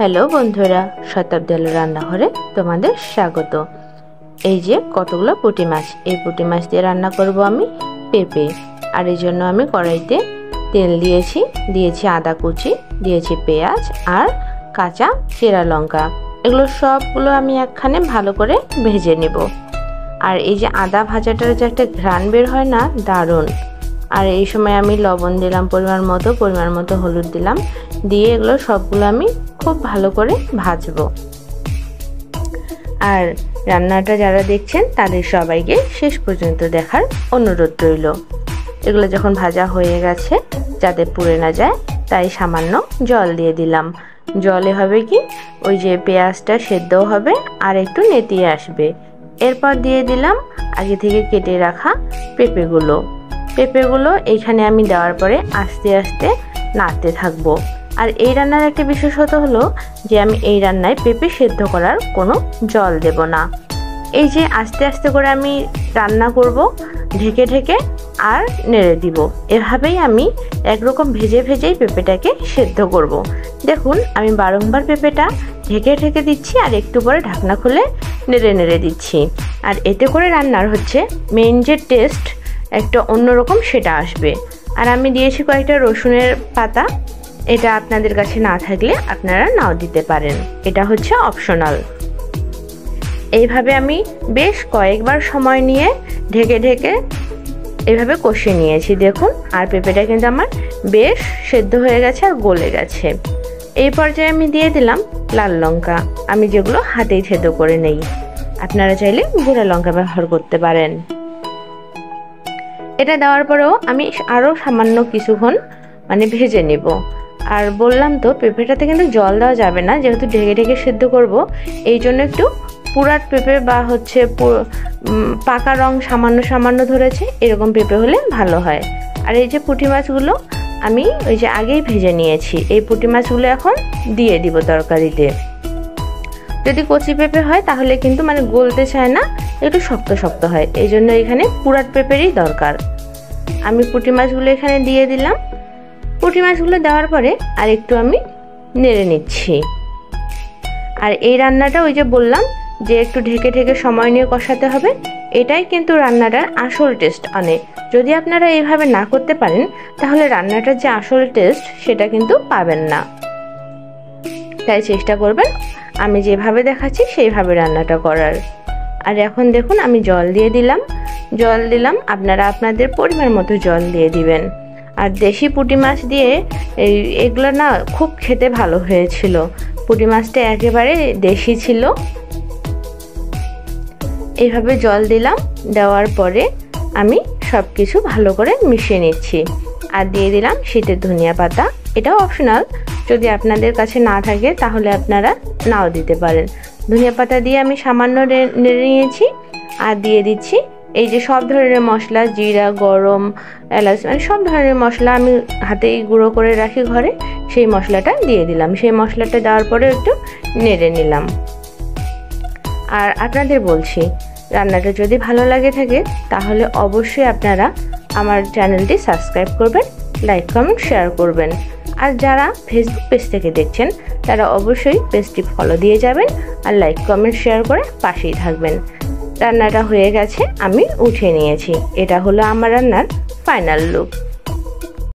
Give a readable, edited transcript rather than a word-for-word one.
Hello বন্ধুরা, শতাব্দী আলু রান্নাঘরে তোমাদের স্বাগত। এই যে কতগুলো পুঁটি মাছ, এই পুঁটি মাছ দিয়ে রান্না করব আমি পেঁপে। আর এই জন্য আমি কড়াইতে তেল দিয়েছি আদা কুচি, দিয়েছি পেঁয়াজ আর কাঁচা চেরা লঙ্কা। এগুলো সবগুলো আমি একখানে ভালো করে ভেজে নেব। আর এই যে আদা ভাজাটার যে একটা ঘ্রাণ বের হয় না, দারুণ। আর এই সময় আমি লবণ দিলাম পরিমাণ মতো, হলুদ দিলাম, দিয়ে এগুলো সবগুলো আমি খুব ভালো করে ভাজবো। আর রান্নাটা যারা দেখছেন তাদের সবাইকে শেষ পর্যন্ত দেখার অনুরোধ রইল। এগুলো যখন ভাজা হয়ে গেছে, যাতে পুড়ে না যায়, তাই সামান্য জল দিয়ে দিলাম। জলে হবে কি, ওই যে পেঁয়াজটা সেদ্ধও হবে আর একটু নেতিয়ে আসবে। এরপর দিয়ে দিলাম আগে থেকে কেটে রাখা পেঁপেগুলো এইখানে আমি দেওয়ার পরে আস্তে আস্তে নাড়তে থাকবো। আর এই রান্নার একটা বিশেষত্ব হলো যে আমি এই রান্নায় পেঁপে সেদ্ধ করার কোনো জল দেব না। এই যে আস্তে আস্তে করে আমি রান্না করব, ঢেকে ঢেকে আর নেড়ে দিব। এভাবেই আমি একরকম ভেজেই পেঁপেটাকে সেদ্ধ করব। দেখুন, আমি বারংবার পেঁপেটা ঢেকে ঢেকে দিচ্ছি আর একটু পরে ঢাকনা খুলে নেড়ে দিচ্ছি। আর এতে করে রান্নার হচ্ছে মেইন যে টেস্ট একটা অন্যরকম সেটা আসবে। আর আমি দিয়েছি কয়েকটা রসুনের পাতা। এটা আপনাদের কাছে না থাকলে আপনারা নাও দিতে পারেন, এটা হচ্ছে অপশনাল। এইভাবে আমি বেশ কয়েকবার সময় নিয়ে ঢেকে ঢেকে এভাবে কষিয়ে নিয়েছি, দেখুন। আর পেঁপেটা কিন্তু আমার বেশ সেদ্ধ হয়ে গেছে আর গলে গেছে। এই পর্যায়ে আমি দিয়ে দিলাম লাল লঙ্কা, আমি যেগুলো হাতেই থেদ করে নেই। আপনারা চাইলে গুঁড়া লঙ্কা ব্যবহার করতে পারেন। এটা দেওয়ার পরেও আমি আরও সামান্য কিছুক্ষণ ভেজে নেব। আর বললাম তো, পেঁপেটাতে কিন্তু জল দেওয়া যাবে না, যেহেতু ঢেকে ঢেকে সেদ্ধ করব। এই জন্য একটু পুরাট পেঁপে বা হচ্ছে পাকা রং সামান্য ধরেছে, এরকম পেঁপে হলে ভালো হয়। আর এই যে পুঁটি মাছগুলো আমি ওই যে আগেই ভেজে নিয়েছি, এই পুঁটি মাছগুলো এখন দিয়ে দিব তরকারিতে। যদি কচি পেঁপে হয় তাহলে কিন্তু গলতে চায় না, একটু শক্ত হয়। এই জন্য এখানে পুরাট পেঁপেরই দরকার। আমি পুঁটি মাছগুলো এখানে দিয়ে দিলাম। পুঁটি মাছগুলো দেওয়ার পরে আর একটু আমি নেড়ে নিচ্ছি। আর এই রান্নাটা ওই যে বললাম যে একটু ঢেকে ঢেকে সময় নিয়ে কষাতে হবে, এটাই কিন্তু রান্নাটার আসল টেস্ট আনে। যদি আপনারা এইভাবে না করতে পারেন, তাহলে রান্নাটার যে আসল টেস্ট সেটা কিন্তু পাবেন না। তাই চেষ্টা করবেন আমি যেভাবে দেখাচ্ছি সেইভাবে রান্নাটা করার। আর এখন দেখুন আমি জল দিলাম, আপনারা আপনাদের পরিমাণ মতো জল দিয়ে দিবেন। আর দেশি পুঁটি মাছ দিয়ে এগুলো না খুব খেতে ভালো হয়েছিল। পুঁটি মাছটা একেবারে দেশি ছিল। এইভাবে জল দিলাম, দেওয়ার পরে আমি সব কিছু ভালো করে মিশিয়ে নিচ্ছি। আর দিয়ে দিলাম শীতের ধনিয়া পাতা, এটাও অপশনাল। যদি আপনাদের কাছে না থাকে তাহলে আপনারা নাও দিতে পারেন। ধনিয়া পাতা দিয়ে আমি সামান্য নেড়ে নিয়েছি। আর দিয়ে দিচ্ছি এই যে সব ধরনের মশলা, জিরা, গরম, এলাচ, সব ধরনের মশলা আমি হাতেই গুঁড়ো করে রাখি ঘরে, সেই মশলাটা দিয়ে দিলাম। সেই মশলাটা দেওয়ার পরে একটু নেড়ে নিলাম। আর আপনাদের বলছি, রান্নাটা যদি ভালো লাগে থাকে তাহলে অবশ্যই আপনারা আমার চ্যানেলটি সাবস্ক্রাইব করবেন, লাইক কমেন্ট শেয়ার করবেন। আর যারা ফেসবুক পেজ থেকে দেখছেন তারা অবশ্যই পেজটি ফলো দিয়ে যাবেন আর লাইক কমেন্ট শেয়ার করে পাশেই থাকবেন। রান্নাটা হয়ে গেছে, আমি উঠিয়ে নিয়েছি। এটা হলো আমার রান্নার ফাইনাল লুক।